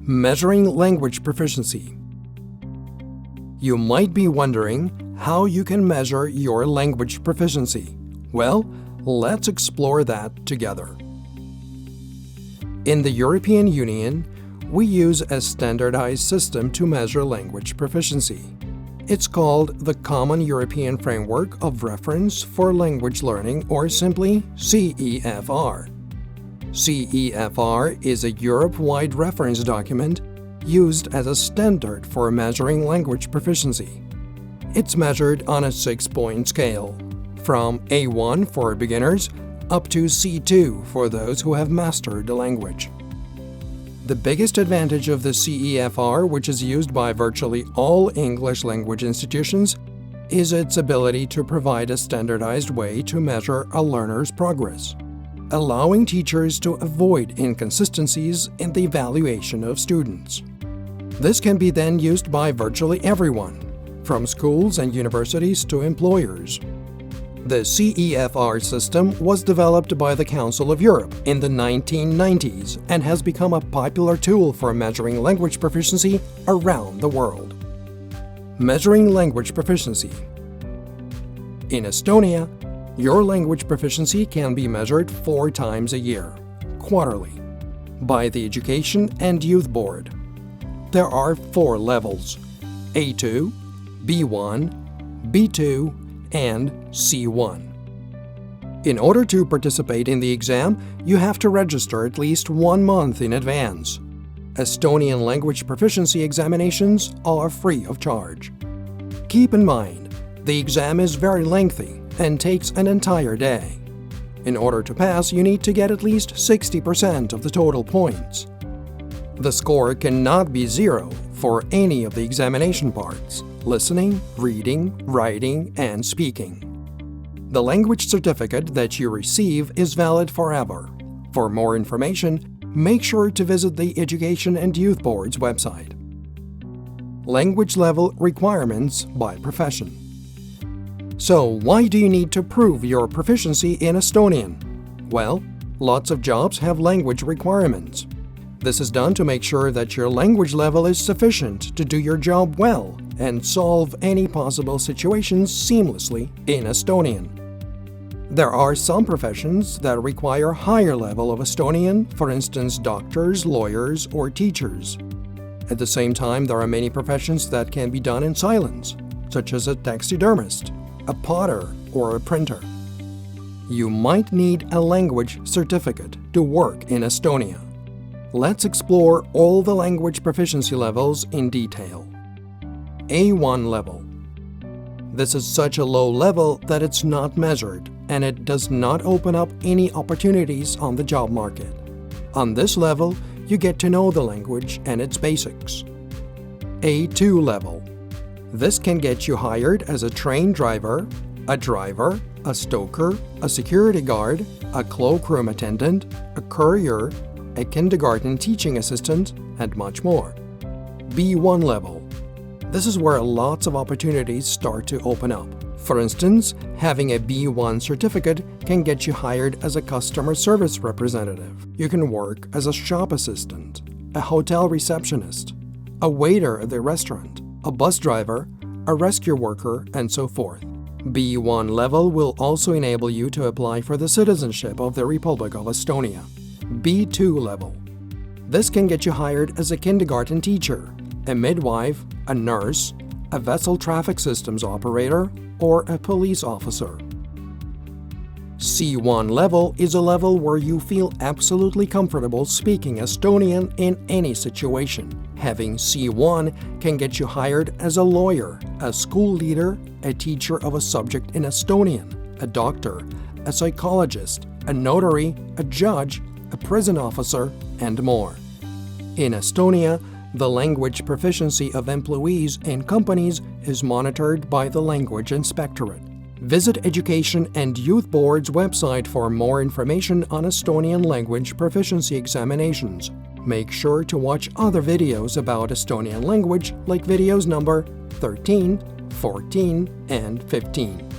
Measuring language proficiency. You might be wondering how you can measure your language proficiency. Well, let's explore that together. In the European Union, we use a standardized system to measure language proficiency. It's called the Common European Framework of Reference for Language Learning, or simply CEFR. CEFR is a Europe-wide reference document used as a standard for measuring language proficiency. It's measured on a 6-point scale, from A1 for beginners up to C2 for those who have mastered the language. The biggest advantage of the CEFR, which is used by virtually all English language institutions, is its ability to provide a standardized way to measure a learner's progress, allowing teachers to avoid inconsistencies in the evaluation of students. This can be then used by virtually everyone, from schools and universities to employers. The CEFR system was developed by the Council of Europe in the 1990s and has become a popular tool for measuring language proficiency around the world. Measuring language proficiency. In Estonia, your language proficiency can be measured 4 times a year, quarterly, by the Education and Youth Board. There are 4 levels: A2, B1, B2, and C1. In order to participate in the exam, you have to register at least 1 month in advance. Estonian language proficiency examinations are free of charge. Keep in mind, the exam is very lengthy and takes an entire day. In order to pass, you need to get at least 60% of the total points. The score cannot be 0 for any of the examination parts: listening, reading, writing, and speaking. The language certificate that you receive is valid forever. For more information, make sure to visit the Education and Youth Board's website. Language level requirements by profession. So, why do you need to prove your proficiency in Estonian? Well, lots of jobs have language requirements. This is done to make sure that your language level is sufficient to do your job well and solve any possible situations seamlessly in Estonian. There are some professions that require higher level of Estonian, for instance doctors, lawyers, or teachers. At the same time, there are many professions that can be done in silence, such as a taxidermist, a potter, or a printer. You might need a language certificate to work in Estonia. Let's explore all the language proficiency levels in detail. A1 level. This is such a low level that it's not measured, and it does not open up any opportunities on the job market. On this level, you get to know the language and its basics. A2 level. This can get you hired as a train driver, a stoker, a security guard, a cloakroom attendant, a courier, a kindergarten teaching assistant, and much more. B1 level. This is where lots of opportunities start to open up. For instance, having a B1 certificate can get you hired as a customer service representative. You can work as a shop assistant, a hotel receptionist, a waiter at the restaurant, a bus driver, a rescue worker, and so forth. B1 level will also enable you to apply for the citizenship of the Republic of Estonia. B2 level. This can get you hired as a kindergarten teacher, a midwife, a nurse, a vessel traffic systems operator, or a police officer. C1 level is a level where you feel absolutely comfortable speaking Estonian in any situation. Having C1 can get you hired as a lawyer, a school leader, a teacher of a subject in Estonian, a doctor, a psychologist, a notary, a judge, a prison officer, and more. In Estonia, the language proficiency of employees in companies is monitored by the Language Inspectorate. Visit Education and Youth Board's website for more information on Estonian language proficiency examinations. Make sure to watch other videos about Estonian language, like videos number 13, 14, and 15.